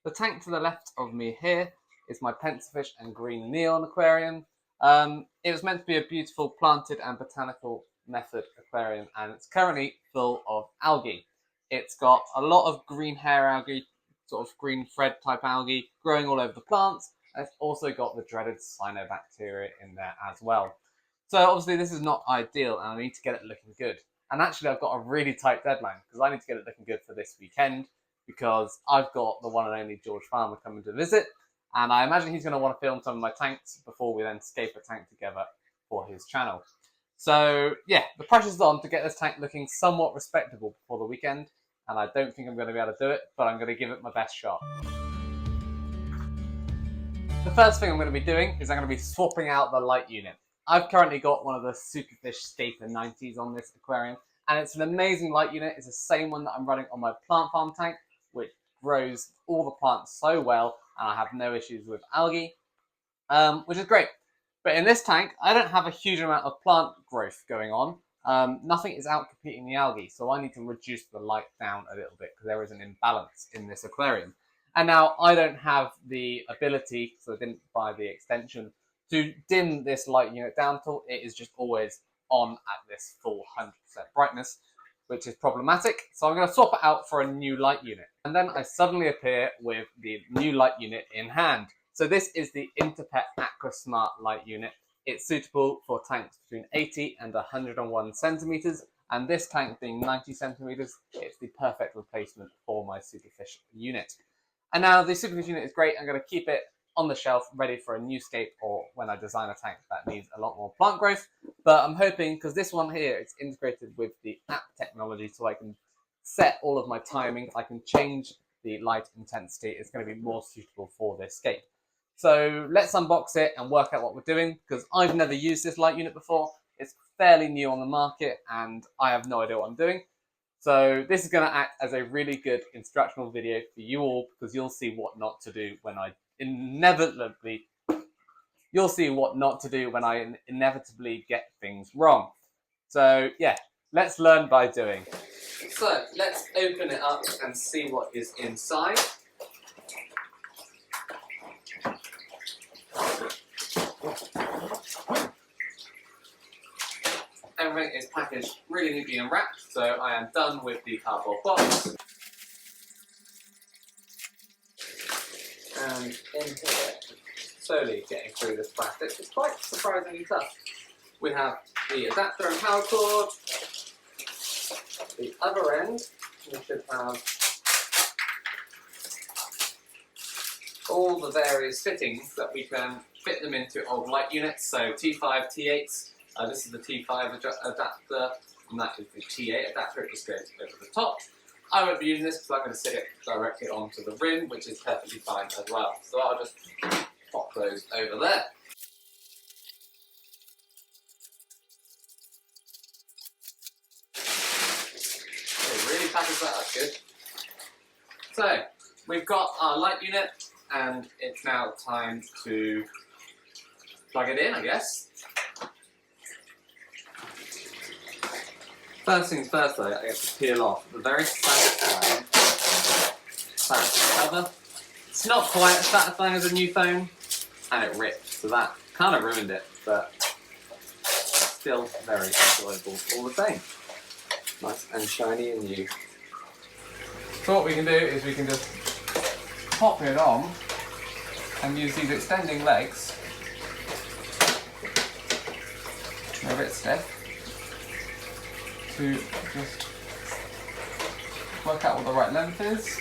The tank to the left of me here is my pencilfish and green neon aquarium. It was meant to be a beautiful planted and botanical method aquarium, and it's currently full of algae. It's got a lot of green hair algae, sort of green thread type algae growing all over the plants, and it's also got the dreaded cyanobacteria in there as well. So obviously this is not ideal, and I need to get it looking good. And actually I've got a really tight deadline because I need to get it looking good for this weekend, because I've got the one and only George Farmer coming to visit, and I imagine he's going to want to film some of my tanks before we then scape a tank together for his channel. So yeah, the pressure's on to get this tank looking somewhat respectable before the weekend, and I don't think I'm going to be able to do it, but I'm going to give it my best shot. The first thing I'm going to be doing is I'm going to be swapping out the light unit. I've currently got one of the Superfish Scaper 90s on this aquarium, and it's an amazing light unit. It's the same one that I'm running on my plant farm tank, which grows all the plants so well, and I have no issues with algae, which is great. But in this tank, I don't have a huge amount of plant growth going on. Nothing is out competing the algae, so I need to reduce the light down a little bit because there is an imbalance in this aquarium. And now I don't have the ability, so I didn't buy the extension, to dim this light unit down till it is just always on at this full 100% brightness, which is problematic. So I'm going to swap it out for a new light unit. And then I suddenly appear with the new light unit in hand. So this is the Interpet AquaSmart light unit. It's suitable for tanks between 80 and 101 centimeters. And this tank being 90 centimeters, it's the perfect replacement for my Superfish unit. And now the Superfish unit is great. I'm going to keep it on the shelf ready for a new scape, or when I design a tank that needs a lot more plant growth. But I'm hoping, because this one here is integrated with the app technology, so I can set all of my timing, I can change the light intensity. It's going to be more suitable for this scape. So let's unbox it and work out what we're doing, because I've never used this light unit before. It's fairly new on the market and I have no idea what I'm doing. So this is going to act as a really good instructional video for you all, because you'll see what not to do when I inevitably get things wrong. So yeah, let's learn by doing. So let's open it up and see what is inside. Everything is packaged really neatly and wrapped, so I am done with the cardboard box. And in here, slowly getting through this plastic, it's quite surprisingly tough. We have the adapter and power cord. The other end, we should have all the various fittings that we can fit them into old light units. So T5, T8s. This is the T5 adapter, and that is the T8 adapter. It just goes over the top. I won't be using this because I'm going to sit it directly onto the rim, which is perfectly fine as well. So I'll just pop those over there. Okay, really package that up good. So we've got our light unit, and it's now time to plug it in, I guess. First things first though, I get to peel off the very satisfying plastic cover. It's not quite as satisfying as a new phone, and it ripped, so that kind of ruined it, but still very enjoyable all the same. Nice and shiny and new. So what we can do is we can just pop it on and use these extending legs. They're a bit stiff. To just work out what the right length is.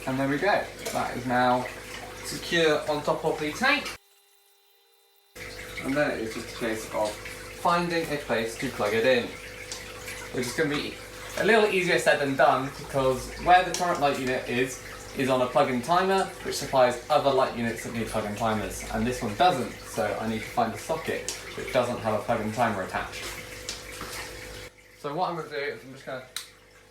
And there we go. That is now secure on top of the tank. And then it is just a case of finding a place to plug it in, which is going to be a little easier said than done, because where the current light unit is on a plug-in timer, which supplies other light units that need plug-in timers, and this one doesn't, so I need to find a socket which doesn't have a plug-in timer attached. So what I'm going to do is I'm just going to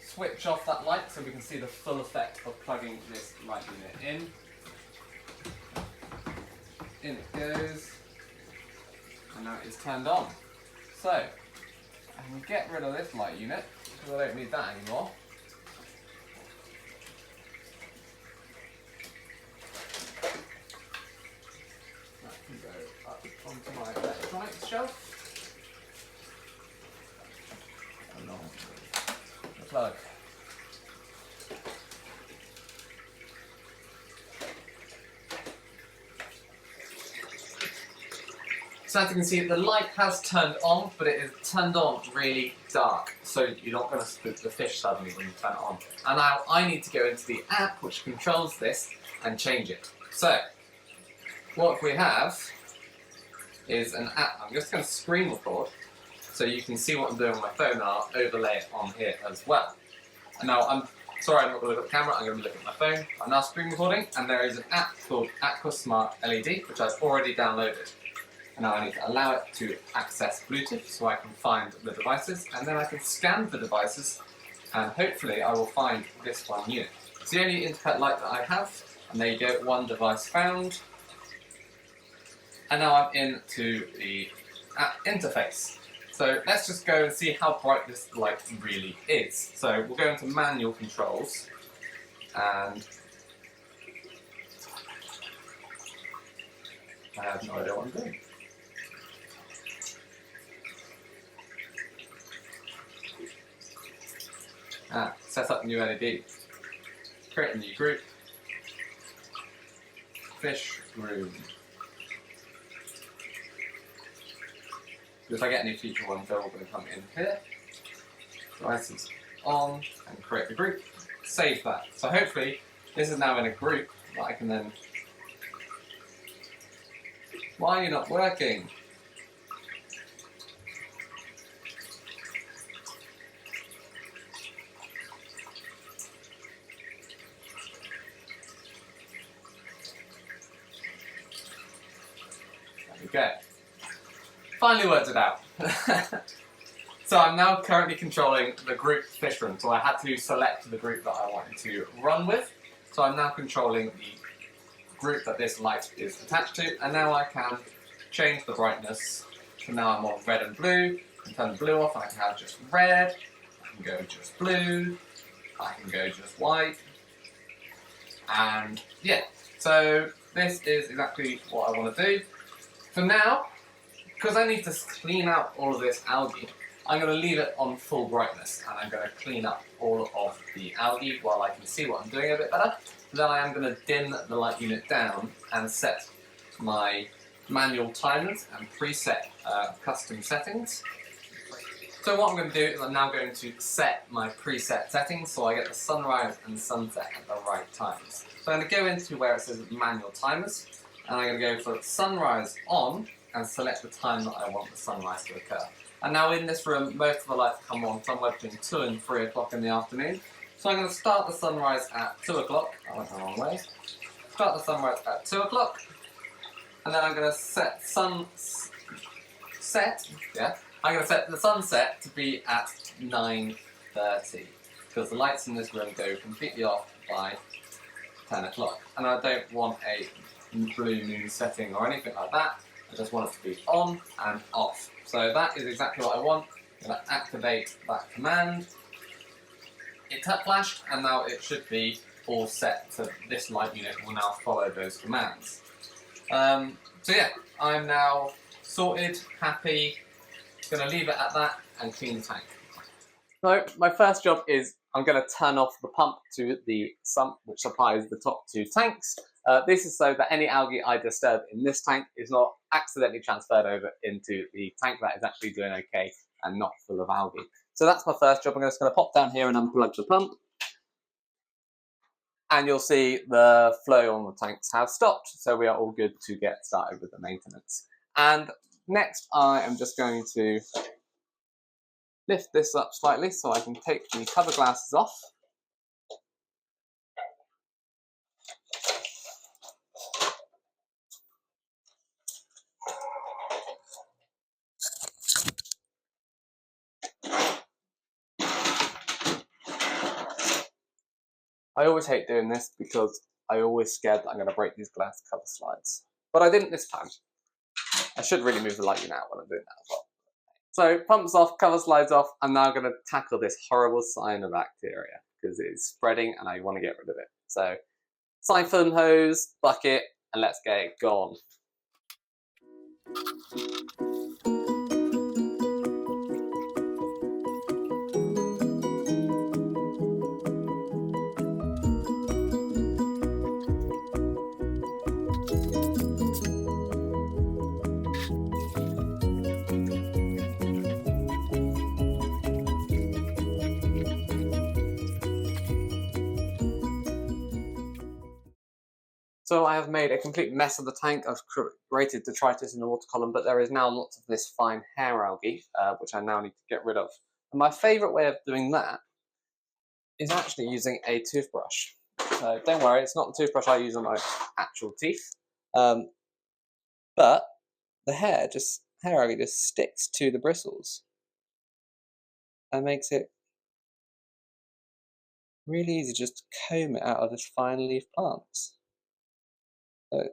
switch off that light so we can see the full effect of plugging this light unit in. In it goes, and now it's turned on. So I can get rid of this light unit because I don't need that anymore. shell. Along the plug. So as you can see, the light has turned on, but it is turned on really dark. So you're not going to spook the fish suddenly when you turn it on. And now I need to go into the app which controls this and change it. So what we have is an app. I'm just going to screen record so you can see what I'm doing on my phone, and I'll overlay it on here as well. And now I'm sorry, I'm not going to look at the camera, I'm going to look at my phone. I'm now screen recording, and there is an app called AquaSmart LED, which I've already downloaded. And now I need to allow it to access Bluetooth so I can find the devices, and then I can scan the devices, and hopefully I will find this one unit. It's the only interpret light that I have, and there you go, one device found. And now I'm into the app interface. So let's just go and see how bright this light really is. So we'll go into manual controls, and I have no idea what I'm doing. Set up new LED. Create a new group. Fish room. If I get any future ones, they're all going to come in here. Devices on, and create the group. Save that. So hopefully this is now in a group that I can then... Why are you not working? Okay, finally worked it out. So I'm now currently controlling the group fish room, so I had to select the group that I wanted to run with. So I'm now controlling the group that this light is attached to, and now I can change the brightness. So now I'm on red and blue. I can turn the blue off and I can have just red. I can go just blue. I can go just white. And yeah, so this is exactly what I want to do. For now, because I need to clean out all of this algae, I'm going to leave it on full brightness, and I'm going to clean up all of the algae while I can see what I'm doing a bit better. Then I am going to dim the light unit down and set my manual timers and preset custom settings. So what I'm going to do is I'm now going to set my preset settings so I get the sunrise and sunset at the right times. So I'm going to go into where it says manual timers, and I'm going to go for sunrise on and select the time that I want the sunrise to occur. And now in this room, most of the lights come on somewhere between 2 and 3 o'clock in the afternoon. So I'm going to start the sunrise at 2 o'clock. I went the wrong way. Start the sunrise at 2 o'clock. And then I'm going to set I'm going to set the sunset to be at 9:30. Because the lights in this room go completely off by 10 o'clock. And I don't want a blue moon setting or anything like that. I just want it to be on and off. So that is exactly what I want. I'm going to activate that command. It's flashed, and now it should be all set. So this light unit will now follow those commands. So yeah, I'm now sorted, happy. Going to leave it at that and clean the tank. So my first job is I'm going to turn off the pump to the sump which supplies the top 2 tanks. This is so that any algae I disturb in this tank is not accidentally transferred over into the tank that is actually doing okay and not full of algae. So that's my first job. I'm just going to pop down here and unplug the pump. And you'll see the flow on the tanks have stopped. So we are all good to get started with the maintenance. And next I am just going to lift this up slightly so I can take the cover glasses off. I always hate doing this because I'm always scared that I'm going to break these glass cover slides. But I didn't this time. I should really move the light unit out when I'm doing that as well. So pumps off, cover slides off. I'm now going to tackle this horrible cyanobacteria because it is spreading and I want to get rid of it. So siphon hose, bucket, and let's get it gone. So I have made a complete mess of the tank. I've created detritus in the water column, but there is now lots of this fine hair algae, which I now need to get rid of. And my favourite way of doing that is actually using a toothbrush. So don't worry, it's not the toothbrush I use on my actual teeth, but the hair algae just sticks to the bristles and makes it really easy just to comb it out of this fine leaf plants. So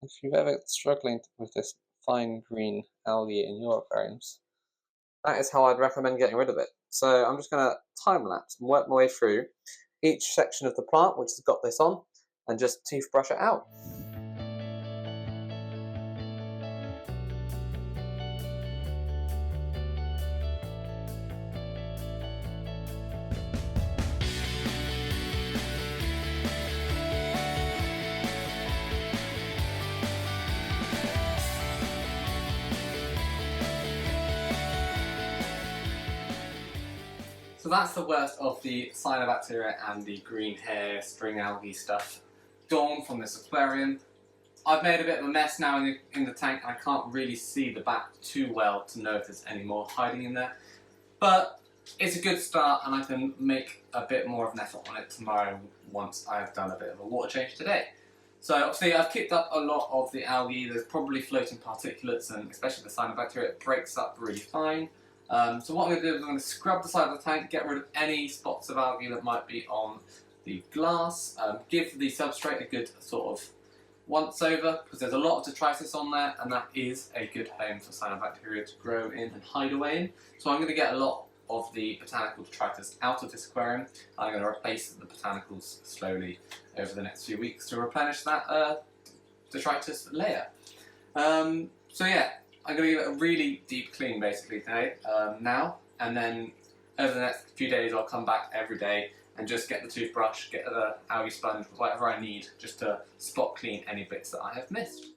if you've ever struggling with this fine green algae in your aquariums, that is how I'd recommend getting rid of it. So I'm just going to time lapse and work my way through each section of the plant which has got this on and just toothbrush it out. So that's the worst of the cyanobacteria and the green hair, string algae stuff gone from this aquarium. I've made a bit of a mess now in the tank. I can't really see the back too well to know if there's any more hiding in there. But it's a good start and I can make a bit more of an effort on it tomorrow once I've done a bit of a water change today. So obviously I've kicked up a lot of the algae. There's probably floating particulates and especially the cyanobacteria, it breaks up really fine. So what I'm going to do is I'm going to scrub the side of the tank, get rid of any spots of algae that might be on the glass, give the substrate a good sort of once over because there's a lot of detritus on there and that is a good home for cyanobacteria to grow in and hide away in. So I'm going to get a lot of the botanical detritus out of this aquarium. I'm going to replace the botanicals slowly over the next few weeks to replenish that detritus layer. So yeah. I'm going to give it a really deep clean basically today, now, and then over the next few days I'll come back every day and just get the toothbrush, get the algae sponge, whatever I need, just to spot clean any bits that I have missed.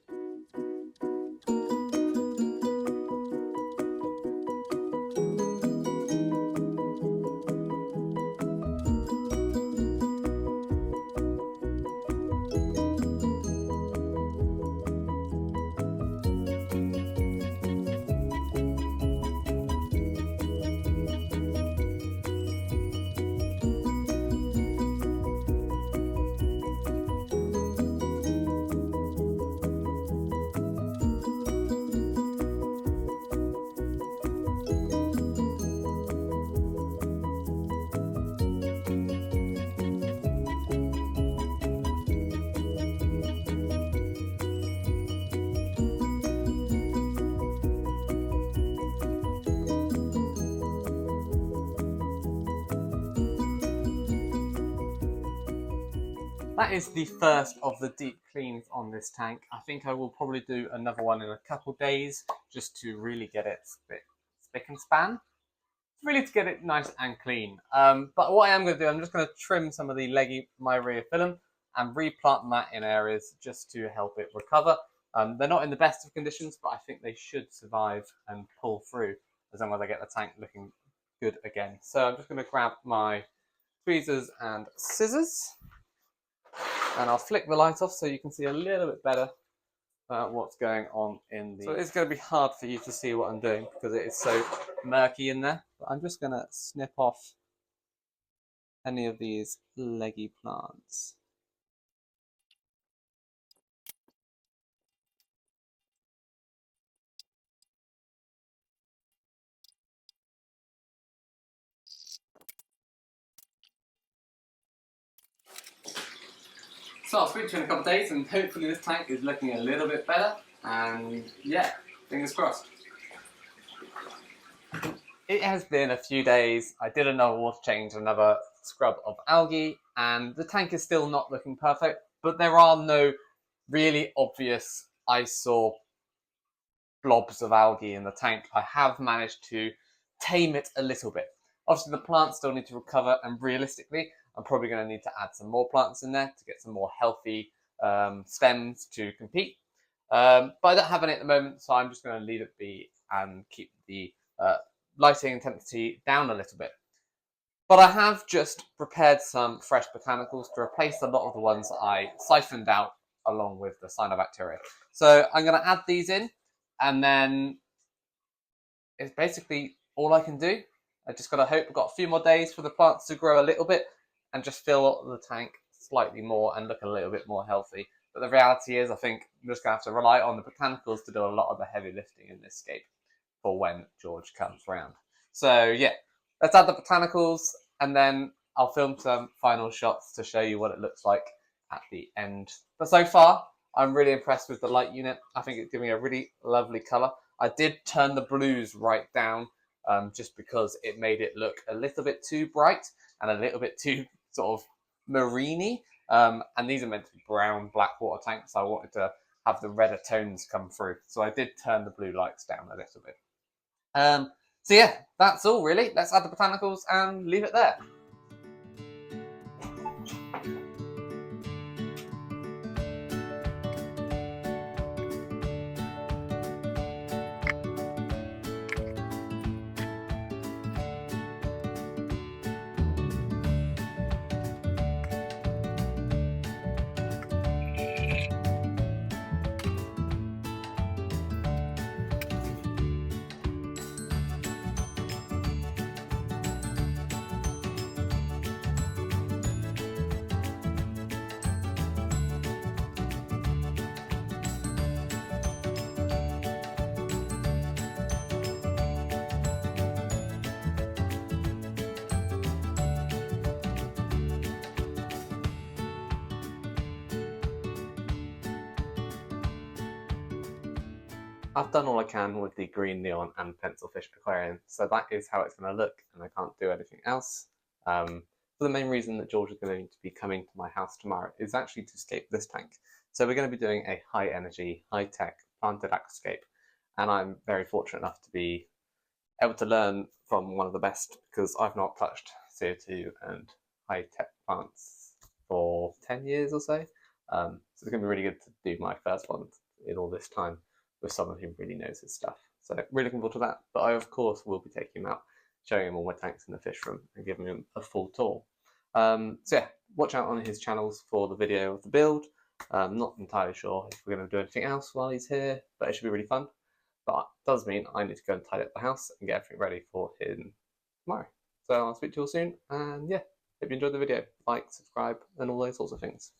That is the first of the deep cleans on this tank. I think I will probably do another one in a couple days just to really get it spick and span. Really to get it nice and clean. But what I am going to do, I'm just going to trim some of the leggy myriophyllum and replant that in areas just to help it recover. They're not in the best of conditions, but I think they should survive and pull through as long as I get the tank looking good again. So I'm just going to grab my tweezers and scissors. And I'll flick the light off so you can see a little bit better what's going on in the... So it's going to be hard for you to see what I'm doing because it is so murky in there. But I'm just going to snip off any of these leggy plants. So I'll speak to you in a couple of days and hopefully this tank is looking a little bit better and yeah, fingers crossed. It has been a few days. I did another water change, another scrub of algae, and the tank is still not looking perfect, but there are no really obvious eyesore blobs of algae in the tank. I have managed to tame it a little bit. Obviously the plants still need to recover and realistically I'm probably going to need to add some more plants in there to get some more healthy stems to compete. But I don't have any at the moment, so I'm just going to leave it be and keep the lighting intensity down a little bit. But I have just prepared some fresh botanicals to replace a lot of the ones that I siphoned out along with the cyanobacteria. So I'm going to add these in, and then it's basically all I can do. I just got to hope I've got a few more days for the plants to grow a little bit and just fill the tank slightly more and look a little bit more healthy. But the reality is, I think I'm just going to have to rely on the botanicals to do a lot of the heavy lifting in this scape for when George comes round. So yeah, let's add the botanicals, and then I'll film some final shots to show you what it looks like at the end. But so far, I'm really impressed with the light unit. I think it's giving a really lovely colour. I did turn the blues right down just because it made it look a little bit too bright and a little bit too sort of marine-y. And these are meant to be brown, black water tanks, so I wanted to have the redder tones come through. So I did turn the blue lights down a little bit. So yeah, that's all really. Let's add the botanicals and leave it there. I've done all I can with the green neon and pencilfish aquarium, so that is how it's going to look, and I can't do anything else. For the main reason that George is going to be coming to my house tomorrow is actually to scape this tank. So we're going to be doing a high energy, high tech planted aquascape, and I'm very fortunate enough to be able to learn from one of the best, because I've not touched CO2 and high tech plants for 10 years or so. So it's going to be really good to do my first one in all this time with someone who really knows his stuff. So really looking forward to that. But I, of course, will be taking him out, showing him all my tanks in the fish room and giving him a full tour. So yeah, watch out on his channels for the video of the build. I'm not entirely sure if we're going to do anything else while he's here, but it should be really fun. But it does mean I need to go and tidy up the house and get everything ready for him tomorrow. So I'll speak to you all soon, and yeah, hope you enjoyed the video. Like, subscribe, and all those sorts of things.